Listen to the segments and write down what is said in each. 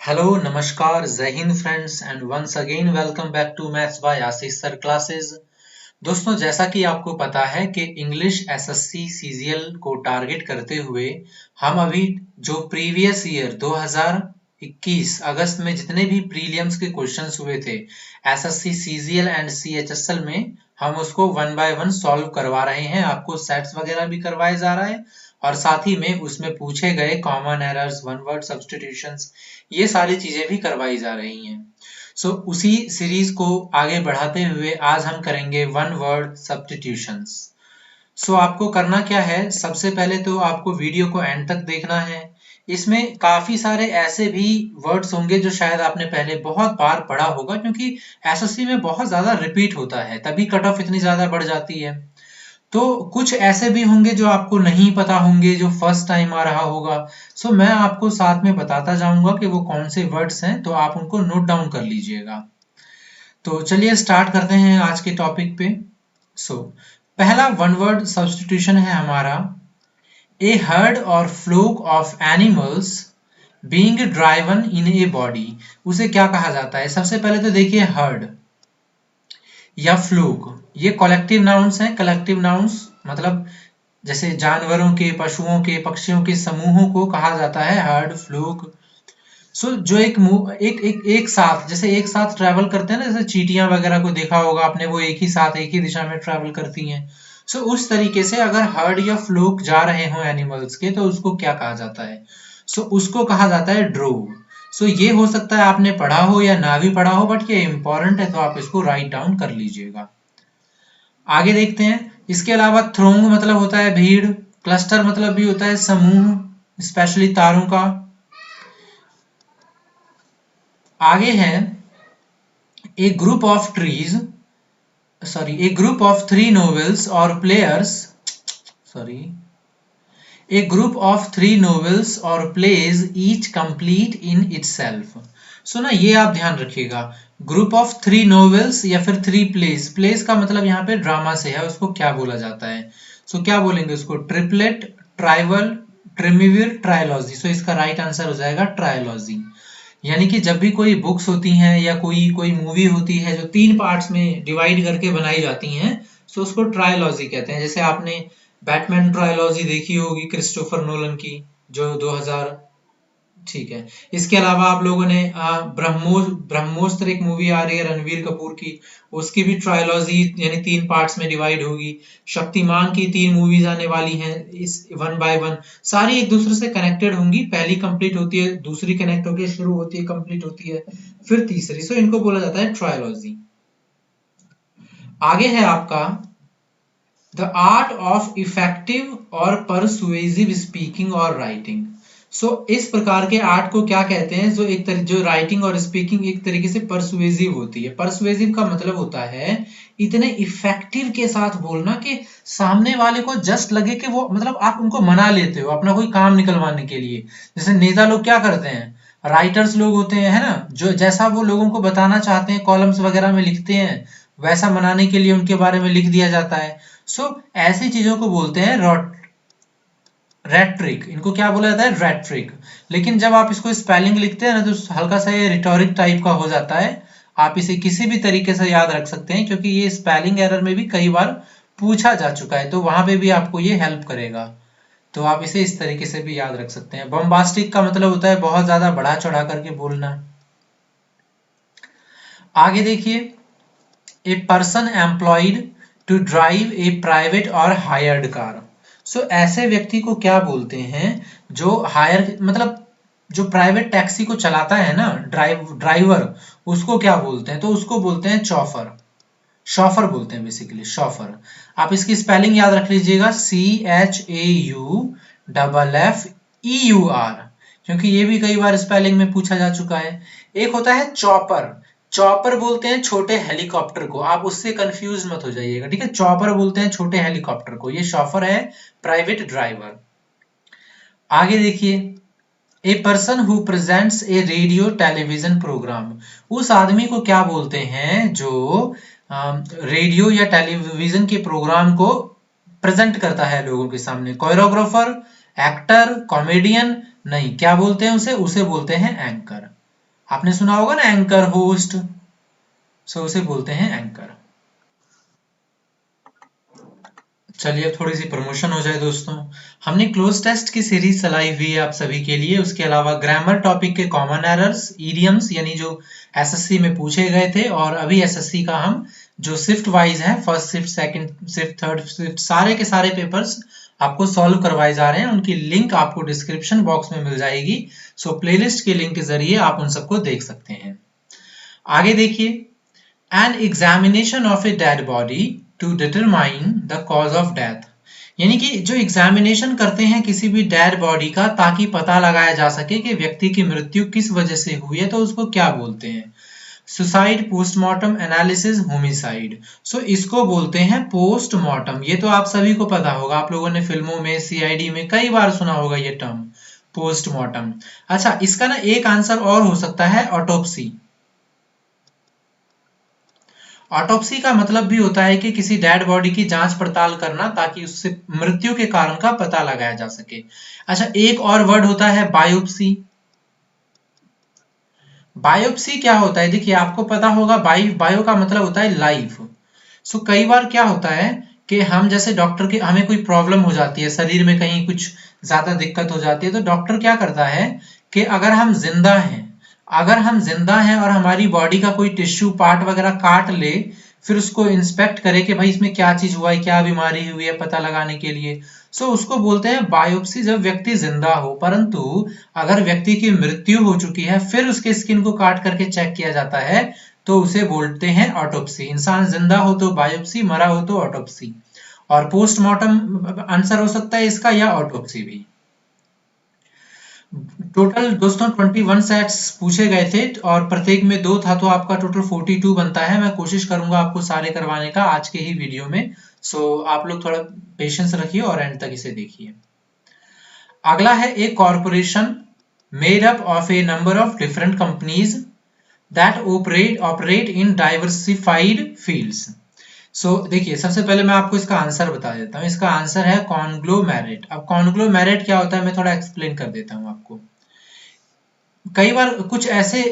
Hello नमस्कार जय हिंद friends and once again welcome back to maths by Ashish sir classes. दोस्तों, जैसा कि आपको पता है कि इंग्लिश एसएससी सीजीएल को टारगेट करते हुए हम अभी जो प्रीवियस ईयर 2021 अगस्त में जितने भी प्रीलिम्स के क्वेश्चंस हुए थे एसएससी सीजीएल एंड सीएचएसएल में, हम उसको वन बाय वन सॉल्व करवा रहे हैं। आपको सेट्स वगैरह भी करवाए जा रहा है और साथ ही में उसमें पूछे गए common errors, one word substitutions, ये सारी चीजें भी करवाई जा रही हैं। उसी सीरीज को आगे बढ़ाते हुए आज हम करेंगे वन वर्ड सब्स्टिट्यूशंस। आपको करना क्या है, सबसे पहले तो आपको वीडियो को एंड तक देखना है। इसमें काफी सारे ऐसे भी वर्ड्स होंगे जो शायद आपने पहले बहुत बार पढ़ा होगा, क्योंकि एसएससी में बहुत ज्यादा रिपीट होता है, तभी कट ऑफ इतनी ज्यादा बढ़ जाती है। तो कुछ ऐसे भी होंगे जो आपको नहीं पता होंगे, जो फर्स्ट टाइम आ रहा होगा। मैं आपको साथ में बताता जाऊंगा कि वो कौन से वर्ड्स हैं, तो आप उनको नोट डाउन कर लीजिएगा। तो चलिए स्टार्ट करते हैं आज के टॉपिक पे। पहला वन वर्ड सब्स्टिट्यूशन है हमारा ए हर्ड और fluke of animals being driven in a body. उसे क्या कहा जाता है? सबसे पहले तो देखिए, हर्ड या फ्लूक, ये कलेक्टिव नाउन्स हैं। कलेक्टिव नाउन्स मतलब जैसे जानवरों के, पशुओं के, पक्षियों के समूहों को कहा जाता है हर्ड, फ्लूक। जो एक साथ, जैसे एक साथ ट्रैवल करते हैं ना, जैसे चींटियां वगैरह को देखा होगा आपने, वो एक ही साथ एक ही दिशा में ट्रैवल करती हैं। उस तरीके से अगर हर्ड या फ्लूक जा रहे हो एनिमल्स के, तो उसको क्या कहा जाता है? उसको कहा जाता है ड्रोव। ये हो सकता है आपने पढ़ा हो या ना भी पढ़ा हो, बट ये इंपॉर्टेंट है, तो आप इसको राइट डाउन कर लीजिएगा। आगे देखते हैं। इसके अलावा थ्रोंग मतलब होता है भीड़, क्लस्टर मतलब भी होता है समूह, स्पेशली तारों का। आगे है a group of trees, a group of three novels और players, A group of three novels or plays each complete in itself। ना ये आप ध्यान रखिएगा, ग्रुप ऑफ थ्री नोवेल्स या फिर थ्री प्लेज। प्लेज का मतलब यहाँ पे ड्रामा से है, उसको क्या बोला जाता है? क्या बोलेंगे उसको? Triplet, trivial, triumvir, trilogy. इसका राइट आंसर हो जाएगा ट्रायलॉजी। यानी कि जब भी कोई बुक्स होती हैं या कोई मूवी होती है जो तीन पार्ट्स में डिवाइड करके बनाई जाती हैं, उसको ट्रायलॉजी कहते हैं। जैसे आपने बैटमैन ट्रायलॉजी देखी होगी क्रिस्टोफर नोलन की, जो 2000, ठीक है। इसके अलावा आप लोगों ने ब्रह्मोस्त्र एक मूवी आ रही है रणवीर कपूर की, उसकी भी ट्रायलॉजी यानी तीन पार्ट्स में डिवाइड होगी। शक्तिमान की 3 मूवीज आने वाली हैं, इस वन बाय वन सारी एक दूसरे से कनेक्टेड होंगी। पहली कंप्लीट होती है, दूसरी कनेक्ट होकर शुरू होती है, कंप्लीट होती है, फिर तीसरी। इनको बोला जाता है ट्रायलॉजी। आगे है आपका द आर्ट ऑफ इफेक्टिव और परसुएसिव स्पीकिंग और राइटिंग। इस प्रकार के आर्ट को क्या कहते हैं? जो राइटिंग और स्पीकिंग एक तरीके से परसुएसिव होती है। परसुएसिव का मतलब होता है इतने इफेक्टिव के साथ बोलना कि सामने वाले को जस्ट लगे कि वो, मतलब आप उनको मना लेते हो अपना कोई काम निकलवाने के लिए। जैसे नेता लोग क्या करते हैं, राइटर्स लोग होते हैं, है ना, जो जैसा वो लोगों को बताना चाहते हैं कॉलम्स वगैरह में लिखते हैं, वैसा मनाने के लिए उनके बारे में लिख दिया जाता है। ऐसी चीजों को बोलते हैं रेट्रिक। इनको क्या बोला जाता है? रेट्रिक। लेकिन जब आप इसको स्पेलिंग लिखते हैं ना, तो हल्का सा ये रिटोरिक टाइप का हो जाता है। आप इसे किसी भी तरीके से याद रख सकते हैं, क्योंकि ये स्पेलिंग एरर में भी कई बार पूछा जा चुका है, तो वहां पे भी आपको ये हेल्प करेगा। तो आप इसे इस तरीके से भी याद रख सकते हैं। बम्बास्टिक का मतलब होता है बहुत ज्यादा बढ़ा चढ़ा करके बोलना। आगे देखिए, a person employed to drive a private or hired car. ऐसे व्यक्ति को क्या बोलते हैं जो हायर, मतलब जो प्राइवेट टैक्सी को चलाता है ना, ड्राइवर, उसको क्या बोलते हैं? तो उसको बोलते हैं चॉफर। शॉफर बोलते हैं बेसिकली, शॉफर। आप इसकी स्पेलिंग याद रख लीजिएगा, CHAUFFEUR, क्योंकि ये भी कई बार स्पेलिंग में पूछा जा चुका है। एक होता है चॉपर। चॉपर बोलते हैं छोटे हेलीकॉप्टर को, आप उससे कंफ्यूज मत हो जाइएगा, ठीक है। चॉपर बोलते हैं छोटे हेलीकॉप्टर को, ये शॉफर है प्राइवेट ड्राइवर। आगे देखिए, a person who presents a radio television programme. उस आदमी को क्या बोलते हैं जो रेडियो या टेलीविजन के प्रोग्राम को प्रेजेंट करता है लोगों के सामने? Choreographer, actor, comedian? नहीं, क्या बोलते हैं उसे? उसे बोलते हैं एंकर। आपने सुना होगा ना एंकर होस्ट, सो उसे बोलते हैं एंकर। चलिए अब थोड़ी सी प्रमोशन हो जाए दोस्तों। हमने क्लोज टेस्ट की सीरीज चलाई हुई है आप सभी के लिए, उसके अलावा ग्रामर टॉपिक के कॉमन एरर्स, इडियम्स यानी जो एसएससी में पूछे गए थे, और अभी एसएससी का हम जो शिफ्ट वाइज है, first shift, second shift, third shift, सारे के सारे पेपर्स आपको सॉल्व करवाए जा रहे हैं। उनकी लिंक आपको डिस्क्रिप्शन बॉक्स में मिल जाएगी, सो प्लेलिस्ट के लिंक के जरिए आप उन सबको देख सकते हैं। आगे देखिए, an examination of a dead body to determine the cause of death, यानी कि जो एग्जामिनेशन करते हैं किसी भी डेड बॉडी का ताकि पता लगाया जा सके कि व्यक्ति की मृत्यु किस वजह से हुई है, तो उसको क्या बोलते हैं? Suicide, postmortem analysis, homicide. So इसको बोलते हैं पोस्टमार्टम। ये तो आप सभी को पता होगा, आप लोगों ने फिल्मों में, सीआईडी में कई बार सुना होगा ये टर्म पोस्टमार्टम। अच्छा, इसका ना एक आंसर और हो सकता है ऑटोप्सी। ऑटोप्सी का मतलब भी होता है कि किसी डेड बॉडी की जांच पड़ताल करना ताकि उससे मृत्यु के कारण का पता लगाया जा सके। अच्छा, एक और वर्ड होता है बायोप्सी। बायोप्सी क्या होता है? देखिए आपको पता होगा, बायो का मतलब होता है लाइफ। सो कई बार क्या होता है कि हम जैसे डॉक्टर के, हमें कोई प्रॉब्लम हो जाती है, शरीर में कहीं कुछ ज्यादा दिक्कत हो जाती है, तो डॉक्टर क्या करता है कि अगर हम जिंदा हैं और हमारी बॉडी का कोई टिश्यू पार्ट वगैरह काट ले, फिर उसको इंस्पेक्ट करे कि भाई इसमें क्या चीज हुआ है, क्या बीमारी हुई है, पता लगाने के लिए, सो उसको बोलते हैं बायोप्सी, जब व्यक्ति जिंदा हो। परंतु अगर व्यक्ति की मृत्यु हो चुकी है फिर उसके स्किन को काट करके चेक किया जाता है, तो उसे बोलते हैं ऑटोप्सी। इंसान जिंदा हो तो बायोप्सी, मरा हो तो ऑटोप्सी। और पोस्टमार्टम आंसर हो सकता है इसका, या ऑटोप्सी भी। टोटल दोस्तों 21 सेट्स पूछे गए थे और प्रत्येक में 2 था, तो आपका टोटल 42 बनता है। मैं कोशिश करूंगा आपको सारे करवाने का आज के ही वीडियो में, सो आप लोग थोड़ा पेशेंस रखिए और एंड तक इसे देखिए। अगला है, a corporation made up of a number of different companies that operate in diversified fields. So देखिए, सबसे पहले मैं आपको इसका आंसर बता देता हूँ। इसका आंसर है कॉन्ग्लोमेरेट। अब कॉन्ग्लोमेरेट क्या होता है मैं थोड़ा एक्सप्लेन कर देता हूँ आपको। कई बार कुछ ऐसे,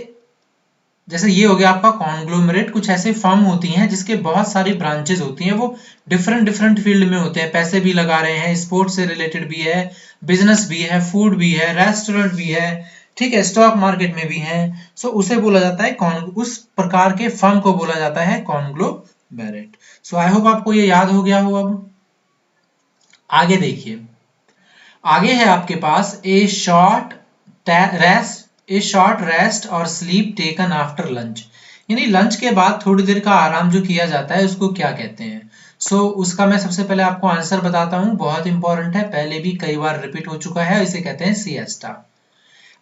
जैसे ये हो गया आपका कॉन्ग्लोमेरेट, कुछ ऐसे फर्म होती हैं जिसके बहुत सारी ब्रांचेस होती हैं, वो डिफरेंट डिफरेंट फील्ड में होते हैं, पैसे भी लगा रहे हैं, स्पोर्ट्स से रिलेटेड भी है, बिजनेस भी है, फूड भी है, रेस्टोरेंट भी है, ठीक है, स्टॉक मार्केट में भी है। सो उसे बोला जाता है उस प्रकार के फर्म को बोला जाता है कॉन्ग्लोमेरेट। सो आई होप आपको ये याद हो गया हो। अब आगे देखिए, आगे है आपके पास ए शॉर्ट रेस्ट और स्लीप टेकन आफ्टर लंच, यानी लंच के बाद थोड़ी देर का आराम जो किया जाता है उसको क्या कहते हैं? उसका मैं सबसे पहले आपको आंसर बताता हूं, बहुत इंपॉर्टेंट है, पहले भी कई बार रिपीट हो चुका है। इसे कहते हैं सिएस्टा।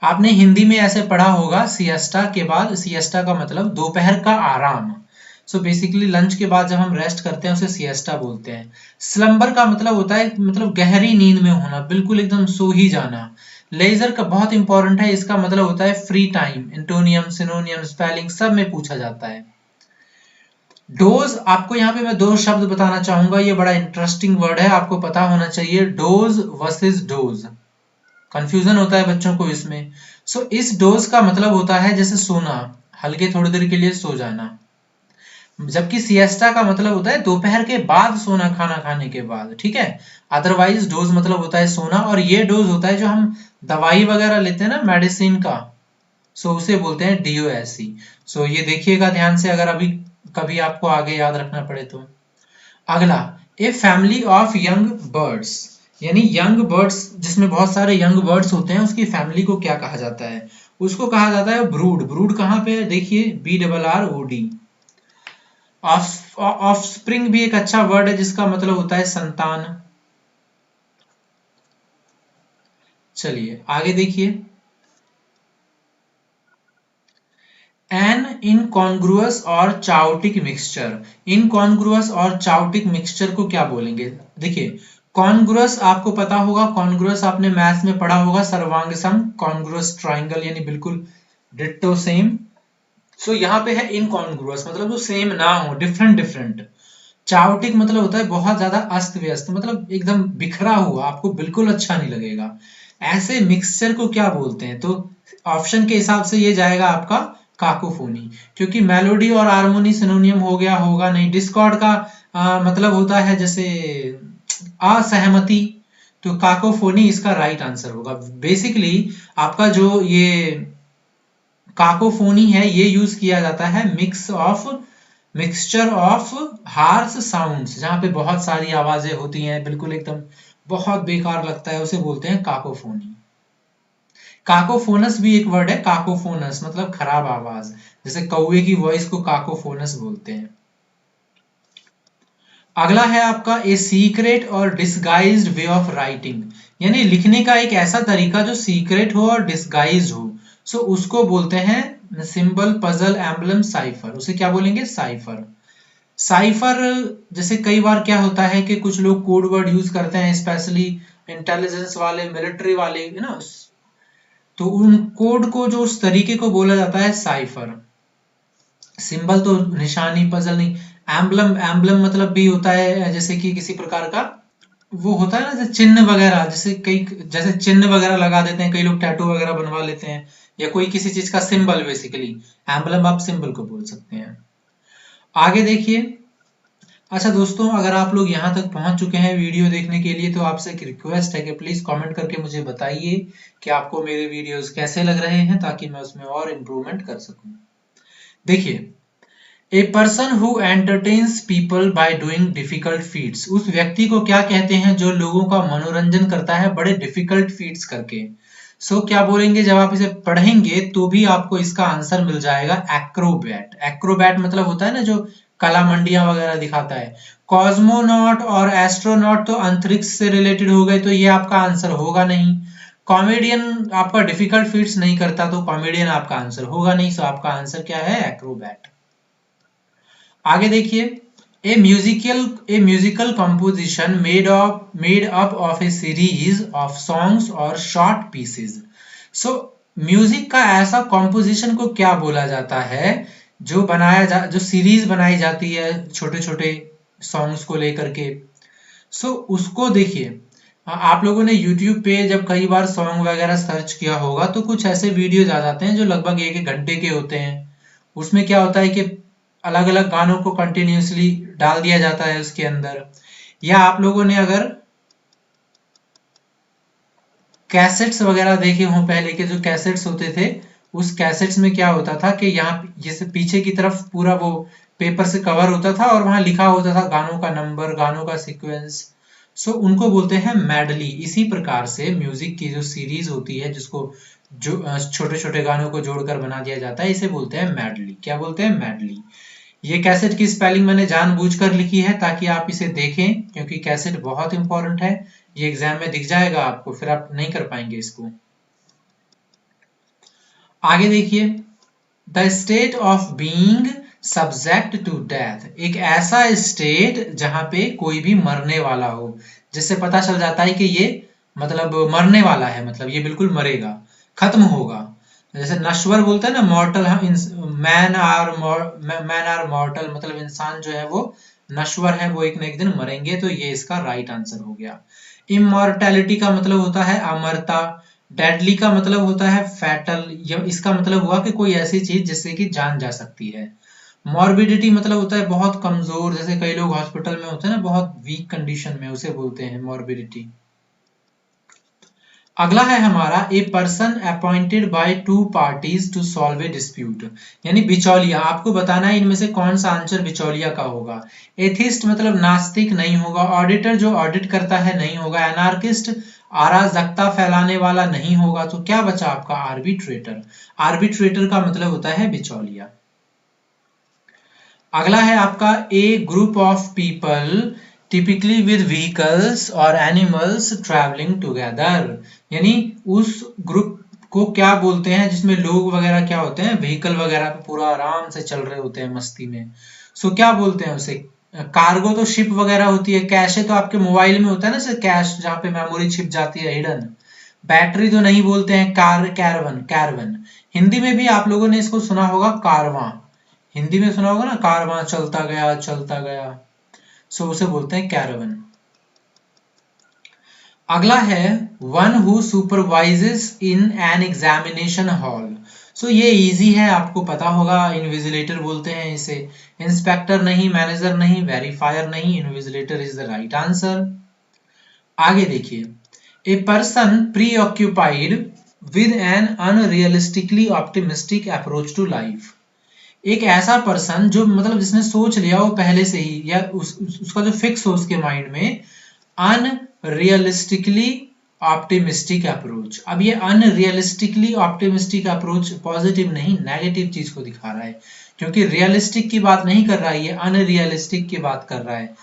आपने हिंदी में ऐसे पढ़ा होगा, सिएस्टा के बाद, सिएस्टा का मतलब दोपहर का आराम। बेसिकली लंच के बाद जब हम रेस्ट करते हैं उसे सिएस्टा बोलते हैं। स्लंबर का मतलब होता है, मतलब गहरी नींद में होना, बिल्कुल एकदम सो ही जाना। लेजर का बहुत इंपॉर्टेंट है, इसका मतलब होता है फ्री टाइम। एंटोनियम, सिनोनियम, स्पेलिंग सब में पूछा जाता है। डोज, आपको यहाँ पे मैं 2 शब्द बताना चाहूंगा, ये बड़ा इंटरेस्टिंग वर्ड है, आपको पता होना चाहिए। डोज वर्सेस डोज, कंफ्यूजन होता है बच्चों को इसमें। इस डोज का मतलब होता है जैसे सोना, हल्के थोड़ी देर के लिए सो जाना, जबकि सिएस्टा का मतलब होता है दोपहर के बाद सोना, खाना खाने के बाद, ठीक है। अदरवाइज डोज मतलब होता है सोना, और ये डोज होता है जो हम दवाई वगैरह लेते हैं ना, मेडिसिन का, उसे बोलते हैं DOSC। ये देखिएगा ध्यान से, अगर अभी कभी आपको आगे याद रखना पड़े तो। अगला, a family of young birds, यानी यंग बर्ड्स जिसमें बहुत सारे यंग बर्ड्स होते हैं, उसकी फैमिली को क्या कहा जाता है? उसको कहा जाता है ब्रूड। ब्रूड कहाँ पे है? देखिए, BRROD। ऑफस्प्रिंग भी एक अच्छा वर्ड है जिसका मतलब होता है संतान। चलिए आगे देखिए, एन इनकॉन्ग्रुअस और चाउटिक मिक्सचर। इनकॉन्ग्रुअस और चाउटिक मिक्सचर को क्या बोलेंगे? देखिए, कॉन्ग्रुअस आपको पता होगा, कॉन्ग्रुअस आपने मैथ्स में पढ़ा होगा, सर्वांग सम, कॉन्ग्रुअस ट्राइंगल, यानी बिल्कुल डिट्टो सेम। यहाँ पे है इनकॉन्ग्रुअस, मतलब जो सेम ना हो, डिफरेंट डिफरेंट। चाउटिक मतलब होता है बहुत ज्यादा अस्त व्यस्त, मतलब एकदम बिखरा हुआ, आपको बिल्कुल अच्छा नहीं लगेगा। ऐसे मिक्सचर को क्या बोलते हैं? तो ऑप्शन के हिसाब से ये जाएगा आपका काकोफोनी, क्योंकि मेलोडी और हारमोनी सिनोनियम हो गया होगा नहीं। डिस्कॉर्ड का मतलब होता है जैसे असहमति, तो काकोफोनी इसका राइट आंसर होगा। बेसिकली आपका जो ये काकोफोनी है ये यूज किया जाता है मिक्सचर ऑफ हार्श साउंड्स, जहां पे बहुत सारी आवाजें होती हैं, बिल्कुल एकदम बहुत बेकार लगता है, उसे बोलते हैं काकोफोनी। काकोफोनस भी एक वर्ड है, काकोफोनस मतलब खराब आवाज, जैसे कौवे की वॉइस को काकोफोनस बोलते हैं। अगला है आपका ए सीक्रेट और डिस्गाइज्ड वे ऑफ राइटिंग, यानी लिखने का एक ऐसा तरीका जो सीक्रेट हो और डिस्गाइज्ड हो, सो उसको बोलते हैं सिंबल, पजल, एम्बलम, साइफर। उसे क्या बोलेंगे? साइफर। साइफर जैसे कई बार क्या होता है कि कुछ लोग कोड वर्ड यूज करते हैं, स्पेशली इंटेलिजेंस वाले, मिलिट्री वाले, है ना, तो उन कोड को जो उस तरीके को बोला जाता है साइफर। सिंबल तो निशानी, पजल नहीं। एम्बलम, एम्बलम मतलब भी होता है जैसे कि किसी प्रकार का वो होता है ना, जैसे चिन्ह वगैरह, जैसे चिन्ह वगैरह लगा देते हैं कई लोग, टैटू वगैरह बनवा लेते हैं, या कोई किसी चीज का सिंबल, बेसिकली एम्बलम आप सिंबल को बोल सकते हैं। आगे देखिए। अच्छा दोस्तों, अगर आप लोग यहाँ तक पहुंच चुके हैं वीडियो देखने के लिए, तो आपसे एक रिक्वेस्ट है कि प्लीज कमेंट करके मुझे बताइए कि आपको मेरे वीडियोस कैसे लग रहे हैं, ताकि मैं उसमें और इम्प्रूवमेंट कर सकूं। देखिए, a person who entertains people by doing difficult feats, उस व्यक्ति को क्या कहते हैं जो लोगों का मनोरंजन करता है बड़े डिफिकल्ट फीट्स करके। क्या बोलेंगे, जब आप इसे पढ़ेंगे तो भी आपको इसका आंसर मिल जाएगा, एक्रोबैट। एक्रोबैट मतलब होता है ना जो कला मंडियां वगैरह दिखाता है। कॉस्मोनॉट और एस्ट्रोनॉट तो अंतरिक्ष से रिलेटेड हो गए, तो ये आपका आंसर होगा नहीं। कॉमेडियन आपका डिफिकल्ट फीट्स नहीं करता, तो कॉमेडियन आपका आंसर होगा नहीं। सो आपका आंसर क्या है? एक्रोबैट। आगे देखिए। A musical composition made up of a series of songs और शॉर्ट पीसेज। म्यूजिक का ऐसा कॉम्पोजिशन को क्या बोला जाता है जो सीरीज बनाई जाती है छोटे छोटे सॉन्ग्स को लेकर के। उसको देखिए, आप लोगों ने YouTube पे जब कई बार सॉन्ग वगैरह सर्च किया होगा, तो कुछ ऐसे वीडियोज आ जाते हैं जो लगभग 1-1 घंटे के होते हैं। उसमें क्या होता है कि अलग अलग गानों को कंटिन्यूसली डाल दिया जाता है उसके अंदर। या आप लोगों ने अगर कैसेट्स वगैरह देखे हों, पहले के जो कैसेट्स होते थे, उस कैसेट्स में क्या होता था कि यहाँ जैसे पीछे की तरफ पूरा वो पेपर से कवर होता था और वहां लिखा होता था गानों का नंबर, गानों का सीक्वेंस। उनको बोलते हैं मेडली। इसी प्रकार से म्यूजिक की जो सीरीज होती है, जिसको जो छोटे छोटे गानों को जोड़कर बना दिया जाता है, इसे बोलते हैं मेडली। क्या बोलते हैं? मेडली। ये कैसेट की स्पेलिंग मैंने जानबूझकर लिखी है ताकि आप इसे देखें, क्योंकि कैसेट बहुत इंपॉर्टेंट है। ये एग्जाम में दिख जाएगा आपको, फिर आप नहीं कर पाएंगे इसको। आगे देखिए। The state of being subject to death, एक ऐसा स्टेट जहां पे कोई भी मरने वाला हो, जिससे पता चल जाता है कि ये मतलब मरने वाला है, मतलब ये बिल्कुल मरेगा, खत्म होगा। जैसे नश्वर बोलते हैं ना, मॉर्टल, मैन आर मॉर्टल, मतलब इंसान जो है वो नश्वर है, वो एक न एक दिन मरेंगे, तो ये इसका राइट आंसर हो गया। इमॉर्टैलिटी का मतलब होता है अमरता। डेडली का मतलब होता है फैटल, इसका मतलब हुआ कि कोई ऐसी चीज जिससे कि जान जा सकती है। मॉर्बिडिटी मतलब होता है बहुत कमजोर, जैसे कई लोग हॉस्पिटल में होते हैं ना बहुत वीक कंडीशन में, उसे बोलते हैं मॉर्बिडिटी। अगला है हमारा, a person appointed by two parties to solve a dispute, यानी बिचौलिया। आपको बताना है इनमें से कौन सा आंसर बिचौलिया का होगा। एथिस्ट मतलब नास्तिक नहीं होगा। ऑडिटर जो ऑडिट करता है नहीं होगा। एनार्किस्ट अराजकता फैलाने वाला नहीं होगा। तो क्या बचा आपका? आर्बिट्रेटर। आर्बिट्रेटर का मतलब होता है बिचौलिया। अगला है आपका, a group of people typically with vehicles और एनिमल्स ट्रैवलिंग टुगेदर, यानी उस ग्रुप को क्या बोलते हैं जिसमें लोग वगैरह क्या होते हैं, व्हीकल वगैरह पे पूरा आराम से चल रहे होते हैं मस्ती में। क्या बोलते हैं उसे? कार्गो तो शिप वगैरह होती है। कैशे तो आपके मोबाइल में होता है ना, जैसे कैश जहाँ पे मेमोरी छिप जाती है हिडन। बैटरी तो नहीं बोलते हैं, कैरवन। हिंदी में भी आप लोगों ने इसको सुना होगा, कारवां। हिंदी में सुना होगा ना, कारवां चलता गया। उसे बोलते हैं कैरवन। अगला है one who supervises in an examination hall. So ये इजी है, आपको पता होगा, इन्विजिलेटर बोलते हैं इसे। इंस्पेक्टर नहीं, मैनेजर नहीं, वेरीफायर नहीं, invigilator is the right answer. आगे देखिए, a person preoccupied with an unrealistically optimistic approach to life. एक ऐसा पर्सन जो मतलब जिसने सोच लिया हो पहले से ही, या उसका जो फिक्स हो उसके माइंड में, अनरियलिस्टिकली ऑप्टिमिस्टिक अप्रोच। अब ये अनरियलिस्टिकली ऑप्टिमिस्टिक अप्रोच पॉजिटिव नहीं, नेगेटिव चीज को दिखा रहा है, क्योंकि रियलिस्टिक की बात नहीं कर रहा है, ये अनरियलिस्टिक की बात कर रहा है।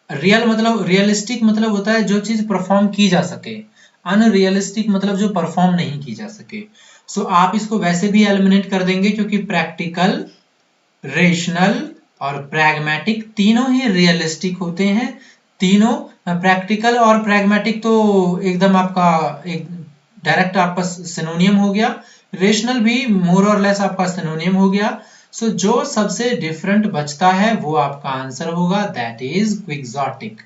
रियलिस्टिक मतलब होता है जो चीज परफॉर्म की जा सके, अनरियलिस्टिक मतलब जो परफॉर्म नहीं की जा सके। सो आप इसको वैसे भी एलिमिनेट कर देंगे, क्योंकि प्रैक्टिकल, रेशनल और प्रैग्मेटिक तीनों ही रियलिस्टिक होते हैं। तीनों, प्रैक्टिकल और प्रैग्मेटिक तो एकदम आपका एक डायरेक्ट आपका सिनोनियम हो गया, रेशनल भी मोर और लेस आपका सिनोनियम हो गया। सो जो सबसे डिफरेंट बचता है वो आपका आंसर होगा, दैट इज क्विक्सोटिक।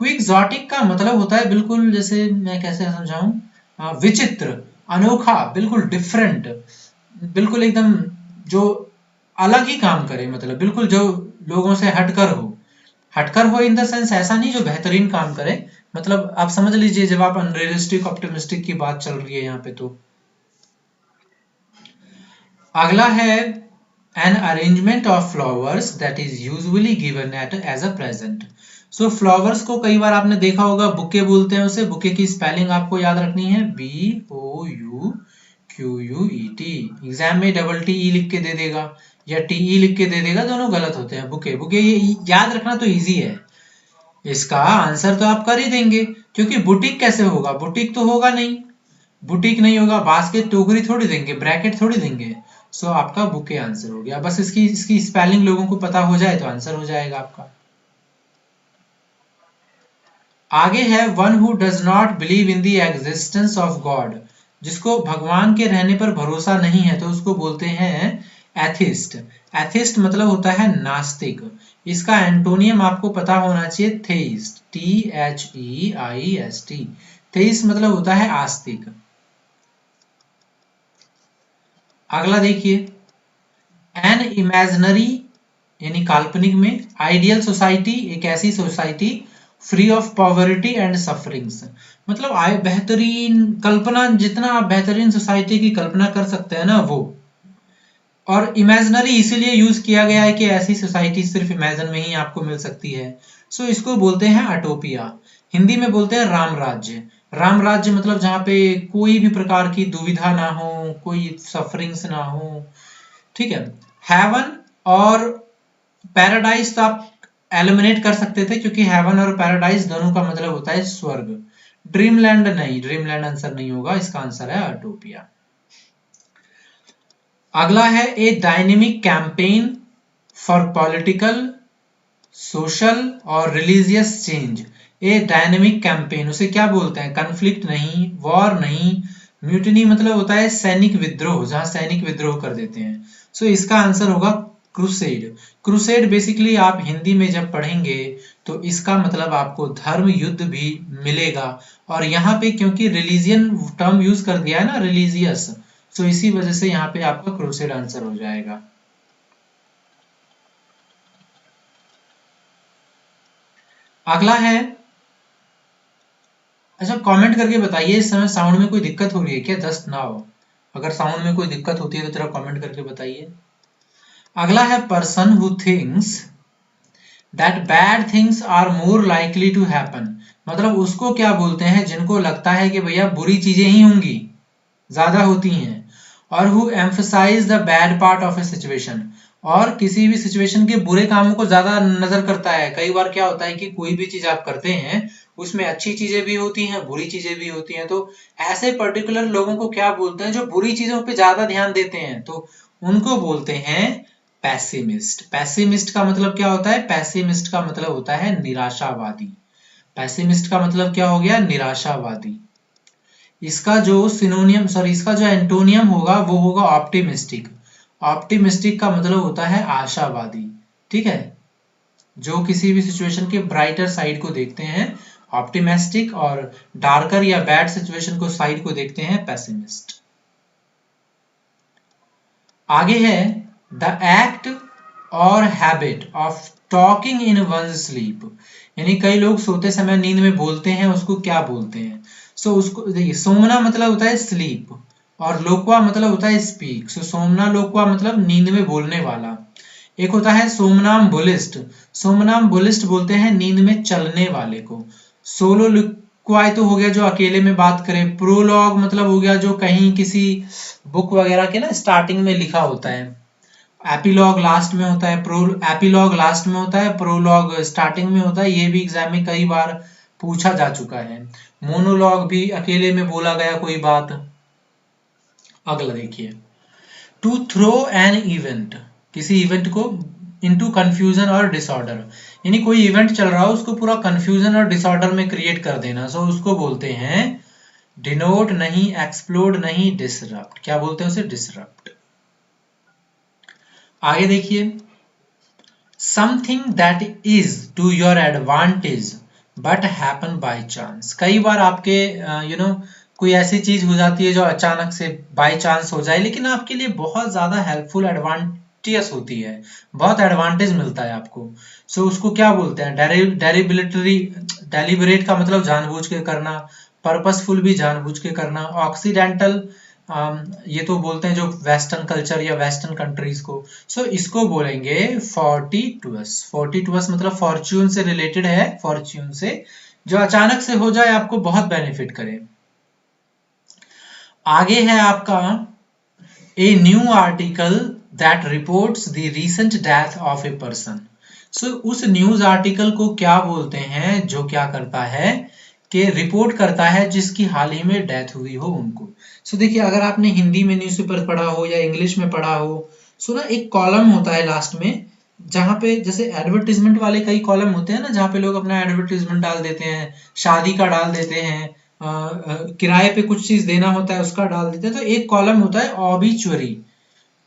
क्विक्सोटिक का मतलब होता है बिल्कुल, जैसे मैं कैसे समझाऊं, विचित्र, अनोखा, बिल्कुल डिफरेंट, बिल्कुल एकदम जो अलग ही काम करे, मतलब बिल्कुल जो लोगों से हटकर हो। हटकर हो इन द सेंस ऐसा नहीं जो बेहतरीन काम करे, मतलब आप समझ लीजिए जब आप अनरियलिस्टिक ऑप्टिमिस्टिक की बात चल रही है यहाँ पे। तो अगला है an arrangement of flowers that is usually given at as a present। So flowers को कई बार आपने देखा होगा, बुके बोलते हैं उसे। बुके की स्पेलिंग आपको याद रखनी है, BOUQUET। एग्जाम में डबल TE लिख के दे देगा या TE लिख के दे देगा, दोनों गलत होते हैं। बुके बुके ये याद रखना तो इजी है। इसका आंसर तो आप कर ही देंगे, क्योंकि बुटीक कैसे होगा, बुटीक तो होगा नहीं, बुटीक नहीं होगा, बास्केट टोकरी थोड़ी देंगे, ब्रैकेट थोड़ी देंगे। सो आपका बुके आंसर हो गया। बस इसकी स्पेलिंग लोगों को पता हो जाए तो आंसर हो जाएगा आपका। आगे है one who does not believe in the existence of God. जिसको भगवान के रहने पर भरोसा नहीं है तो उसको बोलते हैं एथिस्ट। एथिस्ट मतलब होता है नास्तिक। इसका एंटोनियम आपको पता होना चाहिए, थेइस्ट, THEIST। थेइस्ट मतलब होता है आस्तिक। अगला देखिए, एन इमेजिनरी यानी काल्पनिक में, आइडियल सोसाइटी एक ऐसी society free of poverty and sufferings. मतलब बेहतरीन कल्पना, जितना आप बेहतरीन सोसाइटी की कल्पना कर सकते हैं ना वो। और इमेजिनरी इसीलिए यूज किया गया है कि ऐसी सोसाइटी सिर्फ इमेजिन में ही आपको मिल सकती है। सो इसको बोलते हैं अटोपिया। हिंदी में बोलते हैं राम राज्य। राम राज्य मतलब जहाँ पे कोई भी प्रकार की दुविधा ना हो, कोई सफरिंग्स ना हो, ठीक है। हेवन और पैराडाइज तो आप एलिमिनेट कर सकते थे, क्योंकि हेवन और पैराडाइज दोनों का मतलब होता है स्वर्ग। ड्रीमलैंड नहीं, ड्रीमलैंड आंसर नहीं होगा, इसका आंसर है अटोपिया। अगला है a dynamic campaign for political, social और religious change. A dynamic campaign उसे क्या बोलते हैं, कन्फ्लिक्ट नहीं, वॉर नहीं, म्यूटिनी मतलब होता है सैनिक विद्रोह, जहां सैनिक विद्रोह कर देते हैं। सो इसका आंसर होगा क्रूसेड। क्रूसेड बेसिकली आप हिंदी में जब पढ़ेंगे तो इसका मतलब आपको धर्म युद्ध भी मिलेगा। और यहाँ पे क्योंकि रिलीजियन टर्म यूज कर दिया है ना, रिलीजियस, सो इसी वजह से यहाँ पे आपका क्रूसेड आंसर हो जाएगा। अगला है, अच्छा कमेंट करके बताइए इस समय साउंड में कोई दिक्कत हो रही है क्या, जस्ट नाउ। अगर साउंड में कोई दिक्कत होती है तो जरा कमेंट करके बताइए। अगला है person who thinks that bad things are more likely to happen. मतलब उसको क्या बोलते हैं, जिनको लगता है कि भैया बुरी चीजें ही होंगी, ज्यादा होती हैं। और who emphasise the bad part of a situation, और किसी भी सिचुएशन के बुरे कामों को ज्यादा नजर करता है। कई बार क्या होता है कि कोई भी चीज आप करते हैं उसमें अच्छी चीजें भी होती हैं, बुरी चीजें भी होती हैं। तो ऐसे पर्टिकुलर लोगों को क्या बोलते हैं, जो बुरी चीजों पे ज्यादा ध्यान देते हैं, तो उनको बोलते हैं पैसिमिस्ट। पैसिमिस्ट का मतलब क्या होता है, पैसिमिस्ट का मतलब होता है निराशावादी। पैसिमिस्ट का मतलब क्या हो गया, निराशावादी। इसका जो सिनोनियम, सॉरी इसका जो एंटोनियम होगा वो होगा ऑप्टिमिस्टिक। ऑप्टिमिस्टिक का मतलब होता है आशावादी, ठीक है, जो किसी भी सिचुएशन के ब्राइटर साइड को देखते हैं। ऑप्टिमिस्टिक, और डार्कर या बैड सिचुएशन को साइड को देखते हैं पेसिमिस्ट। आगे है the act or habit of talking in one's sleep, यानी कई लोग सोते समय नींद में बोलते हैं, उसको क्या बोलते हैं? उसको देखिए, सोमना मतलब होता है स्लीप और लोक्वा मतलब होता है स्पीक। सोमना लोक्वा मतलब नींद में बोलने वाला। एक होता है सोमनाम बुलिस्ट, सोमनाम बुलिस्ट बोलते हैं नींद में चलने वाले को। सोलो लिक्वाई तो हो गया जो अकेले में बात करे। प्रोलॉग मतलब हो गया जो कहीं किसी बुक वगैरह के ना स्टार्टिंग में लिखा होता है। एपिलॉग लास्ट में होता है, एपिलॉग लास्ट में होता है, प्रोलॉग स्टार्टिंग में होता है। ये भी एग्जाम में कई बार पूछा जा चुका है। मोनोलॉग भी अकेले में बोला गया कोई बात। अगला देखिए, टू थ्रो एन इवेंट, किसी इवेंट को इनटू कंफ्यूजन और डिसऑर्डर, यानी कोई इवेंट चल रहा हो उसको पूरा कंफ्यूजन और डिसऑर्डर में क्रिएट कर देना। उसको बोलते हैं डिनोट नहीं, एक्सप्लोड नहीं, डिसरप्ट। क्या बोलते हैं उसे? डिसरप्ट। आगे देखिए, something that is to your advantage but happen by chance. कई बार आपके कोई ऐसी चीज हो जाती है जो अचानक से बाय चांस हो जाए, लेकिन आपके लिए बहुत ज्यादा हेल्पफुल एडवांटेज होती है, बहुत एडवांटेज मिलता है आपको। उसको क्या बोलते हैं? डेलिबरेट का मतलब जानबूझ के करना, पर्पसफुल भी जानबूझ के करना, ऑक्सीडेंटल ये तो बोलते हैं जो वेस्टर्न कल्चर या वेस्टर्न कंट्रीज को। इसको बोलेंगे फोर्टिटुअस। फोर्टिटुअस मतलब फॉर्च्यून से रिलेटेड है, फॉर्च्यून से जो अचानक से हो जाए, आपको बहुत बेनिफिट करे। आगे है आपका a new article that reports the recent death of a person. उस न्यूज आर्टिकल को क्या बोलते हैं जो क्या करता है कि रिपोर्ट करता है जिसकी हाल ही में डेथ हुई हो उनको। देखिए, अगर आपने हिंदी में न्यूज़पेपर पढ़ा हो या इंग्लिश में पढ़ा हो, ना एक कॉलम होता है लास्ट में, जहां पे जैसे एडवर्टीजमेंट वाले कई कॉलम होते हैं ना, जहां पे लोग अपना एडवर्टीजमेंट डाल देते हैं, शादी का डाल देते हैं, किराए पे कुछ चीज देना होता है उसका डाल देते हैं। तो एक कॉलम होता है ऑबिचुअरी।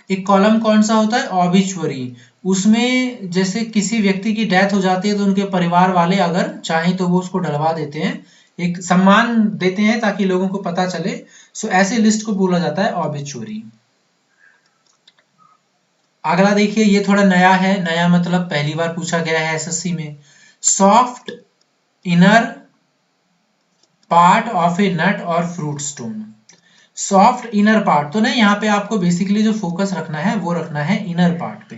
एक कॉलम कौन सा होता है? ऑबिचुअरी। उसमें जैसे किसी व्यक्ति की डेथ हो जाती है तो उनके परिवार वाले अगर चाहें तो वो उसको डलवा देते हैं, एक सम्मान देते हैं ताकि लोगों को पता चले। ऐसे लिस्ट को बोला जाता है ऑबिचुअरी। अगला देखिए, ये थोड़ा नया है। नया मतलब पहली बार पूछा गया है एसएससी में। सॉफ्ट इनर पार्ट ऑफ ए नट और fruit stone. Soft inner part तो नहीं, यहाँ पे आपको बेसिकली जो फोकस रखना है वो रखना है इनर पार्ट पे।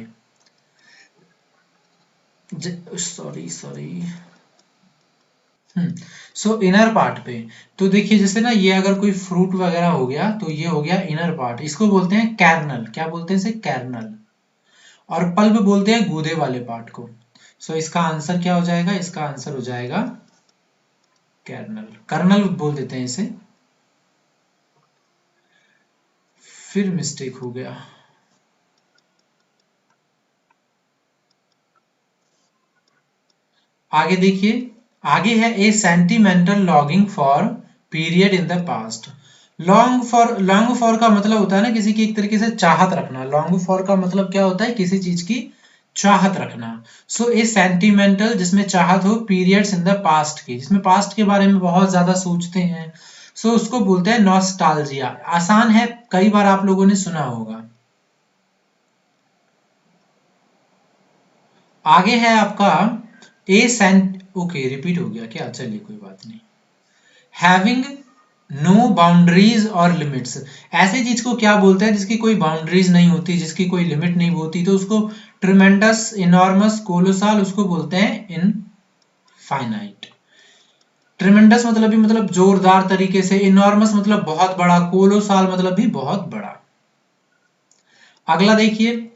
इनर पार्ट पे। तो देखिए, जैसे ना ये अगर कोई फ्रूट वगैरह हो गया तो ये हो गया इनर पार्ट, इसको बोलते हैं कैर्नल। क्या बोलते हैं इसे? कैर्नल। और पल्प बोलते हैं गूदे वाले पार्ट को। इसका आंसर क्या हो जाएगा? इसका आंसर हो जाएगा कैर्नल। कर्नल बोल देते हैं इसे, फिर मिस्टेक हो गया। आगे देखिए, आगे है a sentimental longing for period in the past. Long for का मतलब होता है ना किसी की एक तरीके से चाहत रखना। लॉन्ग फॉर का मतलब क्या होता है? किसी चीज की चाहत रखना। ए सेंटिमेंटल जिसमें चाहत हो, पीरियड्स इन द पास्ट की, जिसमें पास्ट के बारे में बहुत ज्यादा सोचते हैं, उसको बोलते हैं नॉस्टैल्जिया। आसान है, कई बार आप लोगों ने सुना होगा। आगे है आपका ओके, रिपीट हो गया क्या? चलिए कोई बात नहीं। हैविंग नो बाउंड्रीज और लिमिट्स, ऐसी चीज को क्या बोलते हैं जिसकी कोई बाउंड्रीज नहीं होती, जिसकी कोई लिमिट नहीं होती? तो उसको ट्रिमेंडस, इनॉर्मस, कोलोसाल, उसको बोलते हैं इनफाइनाइट। ट्रिमेंडस मतलब भी मतलब जोरदार तरीके से, इनॉर्मस मतलब बहुत बड़ा, कोलोसाल मतलब भी बहुत बड़ा। अगला देखिए,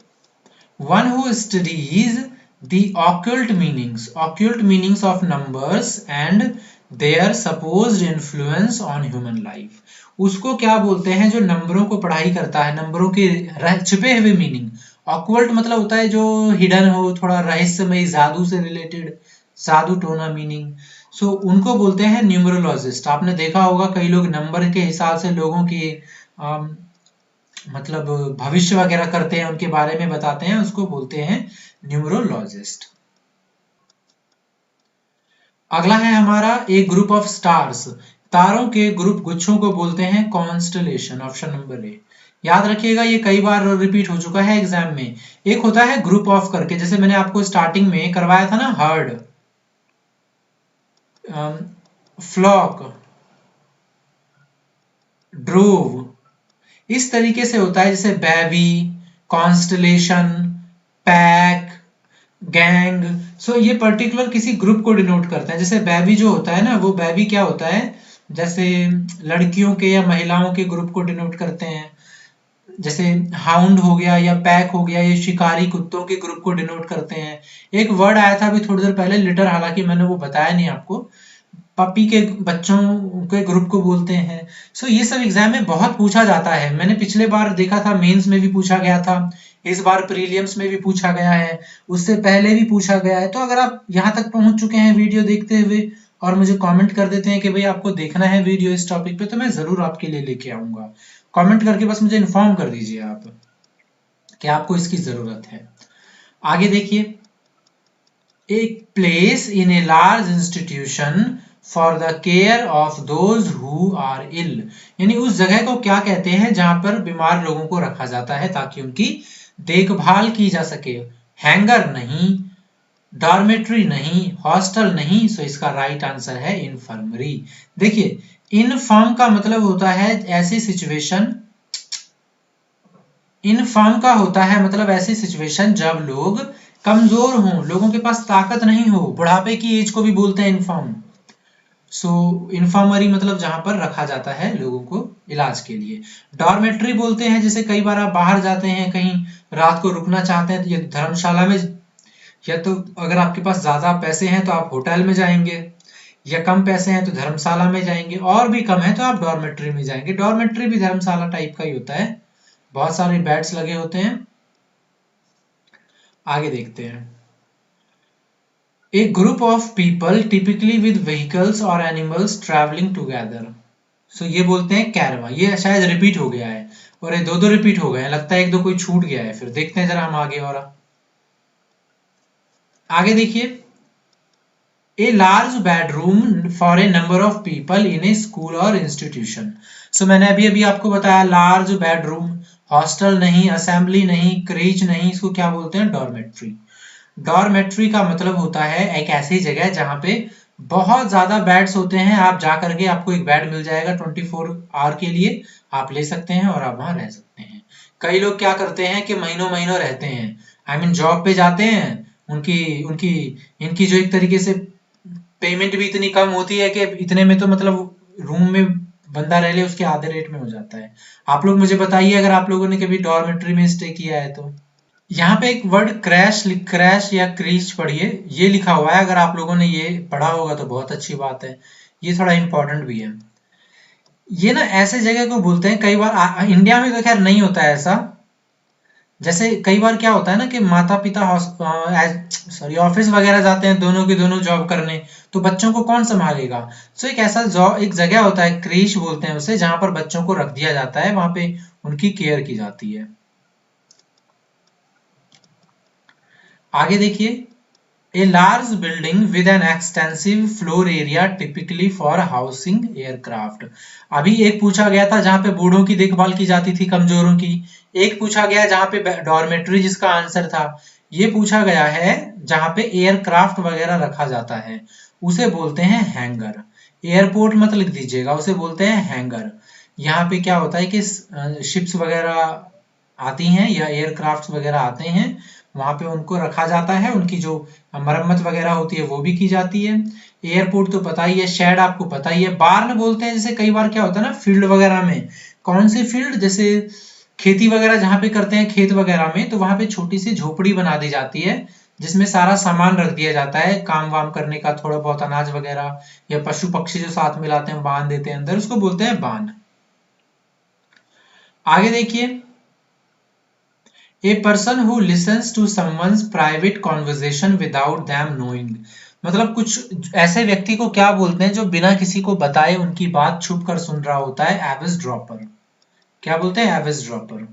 one who studies the occult meanings of numbers and their supposed influence on human life, उसको क्या बोलते हैं जो नंबरों को पढ़ाई करता है, नंबरों के छिपे हुए मीनिंग। ऑक्वल्ट मतलब होता है जो हिडन हो, थोड़ा रहस्यमय, जादू से रिलेटेड, जादू टोना मीनिंग। उनको बोलते हैं न्यूमरोलॉजिस्ट। आपने देखा होगा कई लोग नंबर के हिसाब से लोगों की मतलब भविष्य वगैरह करते हैं, उनके बारे में बताते हैं, उसको बोलते हैं न्यूमरोलॉजिस्ट। अगला है हमारा एक ग्रुप ऑफ स्टार्स, तारों के ग्रुप गुच्छों को बोलते हैं कॉन्स्टलेशन, ऑप्शन नंबर ए। याद रखिएगा ये कई बार रिपीट हो चुका है एग्जाम में। एक होता है ग्रुप ऑफ करके, जैसे मैंने आपको स्टार्टिंग में करवाया था ना, हर्ड, फ्लॉक, ड्रोव, इस तरीके से होता है, जैसे बेबी, कॉन्स्टलेशन, पैक, गैंग। सो ये पर्टिकुलर किसी ग्रुप को डिनोट करता है। जैसे बेबी जो होता है ना, वो बेबी क्या होता है, जैसे लड़कियों के या महिलाओं के ग्रुप को डिनोट करते हैं। जैसे हाउंड हो गया या पैक हो गया, ये शिकारी कुत्तों के ग्रुप को डिनोट करते हैं। एक वर्ड आया था अभी थोड़ी देर पहले, लिटर, हालांकि मैंने वो बताया नहीं आपको, पपी के बच्चों के ग्रुप को बोलते हैं। सो ये सब एग्जाम में बहुत पूछा जाता है। मैंने पिछले बार देखा था मेंस में भी पूछा गया था, इस बार प्रीलियम्स में भी पूछा गया है, उससे पहले भी पूछा गया है। तो अगर आप यहाँ तक पहुंच चुके हैं वीडियो देखते हुए और मुझे कमेंट कर देते हैं कि भाई आपको देखना है वीडियो इस टॉपिक पे, तो मैं जरूर आपके लिए लेके आऊंगा। कमेंट करके बस मुझे इन्फॉर्म कर दीजिए आप कि आपको इसकी जरूरत है। आगे देखिए, एक place in a large institution for the care of those who are ill, यानी उस जगह को क्या कहते हैं जहां पर बीमार लोगों को रखा जाता है ताकि उनकी देखभाल की जा सके। हैंगर नहीं, डॉर्मेट्री नहीं, हॉस्टल नहीं, सो इसका राइट आंसर है इन्फर्मरी। देखिए, इनफर्म का मतलब होता है ऐसी सिचुएशन, इनफर्म का होता है मतलब ऐसी सिचुएशन जब लोग कमजोर हों, लोगों के पास ताकत नहीं हो, बुढ़ापे की एज को भी बोलते हैं इनफर्म। सो इन्फर्मरी मतलब जहां पर रखा जाता है लोगों को इलाज के लिए। डॉर्मेट्री बोलते हैं जैसे कई बार आप बाहर जाते हैं, कहीं रात को रुकना चाहते हैं, तो ये धर्मशाला में, या तो अगर आपके पास ज्यादा पैसे हैं तो आप होटल में जाएंगे, या कम पैसे हैं तो धर्मशाला में जाएंगे, और भी कम है तो आप डॉर्मेट्री में जाएंगे। डॉर्मेट्री भी धर्मशाला टाइप का ही होता है, बहुत सारे बेड्स लगे होते हैं। आगे देखते हैं, a group of people typically with vehicles और एनिमल्स ट्रैवलिंग टुगेदर, सो ये बोलते हैं कैरवा। ये शायद रिपीट हो गया है, और ये दो दो रिपीट हो गए हैं, लगता है एक दो कोई छूट गया है। फिर देखते हैं जरा हम आगे, और आगे देखिए, a large bedroom for a number of people in A school और इंस्टीट्यूशन। सो मैंने अभी अभी आपको बताया, लार्ज बेडरूम, हॉस्टल नहीं, असेंबली नहीं, क्रेच नहीं, इसको क्या बोलते हैं, डॉर्मेट्री। डॉर्मेट्री का मतलब होता है एक ऐसी जगह जहां पे बहुत ज्यादा बेड्स होते हैं, आप जा करके आपको एक बेड मिल जाएगा 24 आवर के लिए, आप ले सकते हैं और आप वहां रह सकते हैं। कई लोग क्या करते हैं कि महीनों महीनों रहते हैं, आई मीन जॉब पे जाते हैं, उनकी उनकी इनकी जो एक तरीके से पेमेंट भी इतनी कम होती है कि इतने में तो मतलब रूम में बंदा रह ले उसके आधे रेट में हो जाता है। आप लोग मुझे बताइए अगर आप लोगों ने कभी डॉर्मेट्री में स्टे किया है तो। यहाँ पे एक वर्ड क्रैश, क्रैश या क्रीच पढ़िए, ये लिखा हुआ है, अगर आप लोगों ने ये पढ़ा होगा तो बहुत अच्छी बात है, ये थोड़ा इंपॉर्टेंट भी है। ये ना ऐसे जगह को बोलते हैं, कई बार इंडिया में तो खैर नहीं होता है ऐसा। जैसे कई बार क्या होता है ना कि माता पिता सॉरी ऑफिस वगैरह जाते हैं, दोनों के दोनों जॉब करने, तो बच्चों को कौन संभालेगा। सो एक ऐसा जॉब, एक जगह होता है, क्रीच बोलते हैं उसे, जहां पर बच्चों को रख दिया जाता है, वहां पे उनकी केयर की जाती है। आगे देखिए, a large building with an extensive floor area typically for housing aircraft. अभी एक पूछा गया था जहां पे बूढ़ों की देखभाल की जाती थी, कमजोरों की। एक पूछा गया जहां पे डॉर्मेट्री, जिसका आंसर था। ये पूछा गया है जहां पे एयरक्राफ्ट वगैरह रखा जाता है, उसे बोलते हैं हैंगर। एयरपोर्ट मत लिख दीजिएगा, उसे बोलते हैं हैंगर। यहाँ पे क्या होता है कि शिप्स वगैरह आती हैं या एयरक्राफ्ट वगैरह आते हैं, वहां पे उनको रखा जाता है, उनकी जो मरम्मत वगैरह होती है वो भी की जाती है। एयरपोर्ट तो पता ही है, शेड आपको पता ही है। बार्न बोलते हैं जैसे कई बार क्या होता है ना फील्ड वगैरह में, कौन सी फील्ड, जैसे खेती वगैरह जहां पे करते हैं खेत वगैरह में, तो वहां पे छोटी सी झोपड़ी बना दी जाती है जिसमें सारा सामान रख दिया जाता है, काम वाम करने का, थोड़ा बहुत अनाज वगैरह, या पशु पक्षी जो साथ में लाते हैं बांध देते हैं अंदर, उसको बोलते हैं बांध। आगे देखिए, a person who listens to someone's private conversation without them knowing, मतलब कुछ ऐसे व्यक्ति को क्या बोलते हैं जो बिना किसी को बताए उनकी बात छुप कर सुन रहा होता है, एविस ड्रॉपर। क्या बोलते हैं, एविस ड्रॉपर।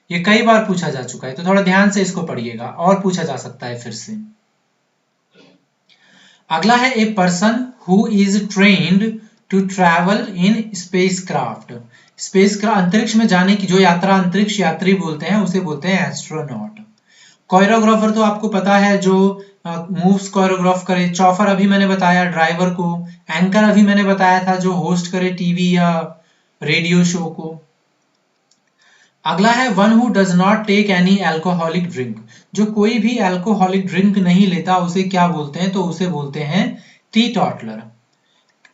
ये कई बार पूछा जा चुका है, तो थोड़ा ध्यान से इसको पढ़िएगा, और पूछा जा सकता है फिर से। अगला है a person who is trained to travel in spacecraft. अंतरिक्ष में जाने की जो यात्रा अंतरिक्ष यात्री बोलते हैं उसे बोलते हैं एस्ट्रोनॉट। कोरियोग्राफर तो आपको पता है जो मूव्स कोरियोग्राफ करे। चॉफर अभी मैंने बताया ड्राइवर को। एंकर अभी मैंने बताया था जो होस्ट करे टीवी या रेडियो शो को। अगला है one who does not take any alcoholic drink. जो कोई भी एल्कोहलिक ड्रिंक नहीं लेता उसे क्या बोलते हैं, तो उसे बोलते हैं टी टॉटलर।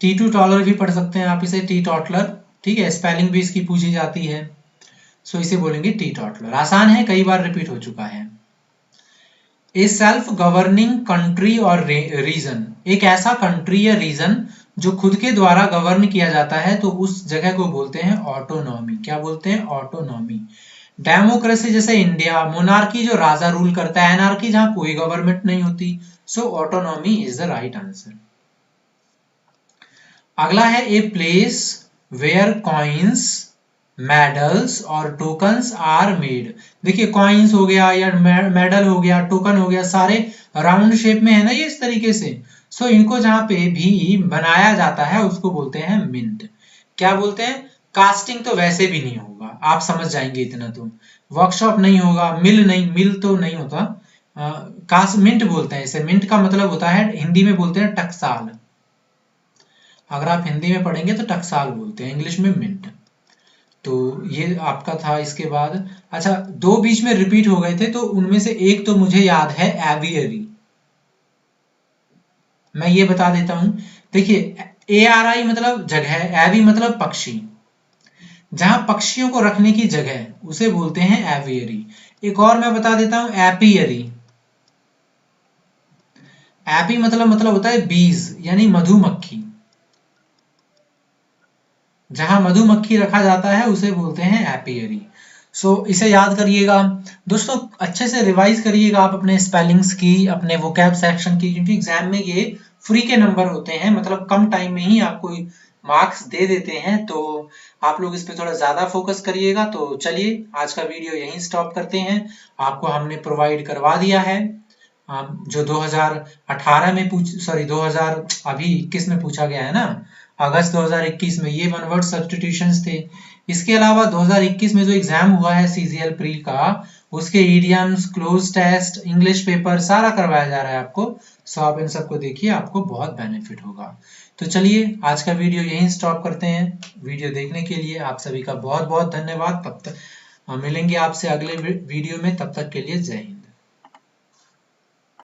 टी टू टॉलर भी पढ़ सकते हैं आप इसे, टी टॉटलर। ठीक है, स्पेलिंग भी इसकी पूछी जाती है, सो इसे बोलेंगे टी टॉटलर। आसान है, कई बार रिपीट हो चुका है। ए सेल्फ गवर्निंग कंट्री और रीजन। एक ऐसा कंट्री या रीजन जो खुद के द्वारा गवर्न किया जाता है तो उस जगह को बोलते हैं ऑटोनॉमी। क्या बोलते हैं? ऑटोनॉमी। डेमोक्रेसी जैसे इंडिया, मोनार्की जो राजा रूल करता है, एनार्की जहां कोई गवर्नमेंट नहीं होती। So autonomy is the right answer. अगला है a place where coins, medals और टोकन्स आर मेड। देखिए कॉइन्स हो गया या मेडल हो गया, टोकन हो गया, सारे राउंड शेप में है ना ये, इस तरीके से। सो इनको जहां पे भी बनाया जाता है उसको बोलते हैं मिंट। क्या बोलते हैं? कास्टिंग तो वैसे भी नहीं होगा, आप समझ जाएंगे इतना तो। वर्कशॉप नहीं होगा, मिल नहीं, मिल तो नहीं होता। कास्ट मिंट बोलते हैं इसे। मिंट का मतलब होता है, हिंदी में बोलते हैं टकसाल। अगर आप हिंदी में पढ़ेंगे तो टकसाल बोलते हैं, इंग्लिश में मिंट। तो ये आपका था। इसके बाद अच्छा, दो बीच में रिपीट हो गए थे तो उनमें से एक तो मुझे याद है, एवियरी। मैं ये बता देता हूं। देखिए ARI मतलब जगह, एवी मतलब पक्षी। जहां पक्षियों को रखने की जगह उसे बोलते हैं एवियरी। एक और मैं बता देता हूं, एपियरी। एपी मतलब होता है बीज, यानी मधुमक्खी। जहां मधुमक्खी रखा जाता है उसे बोलते हैं एपियरी। सो इसे याद करिएगा दोस्तों, अच्छे से रिवाइज करिएगा आप अपने स्पेलिंग्स की, अपने वोकैब सेक्शन की, क्योंकि एग्जाम में ये फ्री के नंबर होते हैं, मतलब कम टाइम में ही आपको मार्क्स दे देते हैं। तो आप लोग इस पे थोड़ा ज्यादा फोकस करिएगा। तो चलिए आज का वीडियो यहीं स्टॉप करते हैं। आपको हमने प्रोवाइड करवा दिया है जो 2018 में 2000 अभी 21 में पूछा गया है ना, अगस्त 2021 में, ये वन वर्ड सब्स्टिट्यूशंस थे। इसके अलावा 2021 में जो एग्जाम हुआ है CGL प्री का, उसके idioms, cloze test, English paper सारा करवाया जा रहा है आपको। सो आप इन सबको देखिए, आपको बहुत बेनिफिट होगा। तो चलिए आज का वीडियो यहीं स्टॉप करते हैं। वीडियो देखने के लिए आप सभी का बहुत बहुत धन्यवाद। तब तक मिलेंगे आपसे अगले वीडियो में, तब तक के लिए जय हिंद।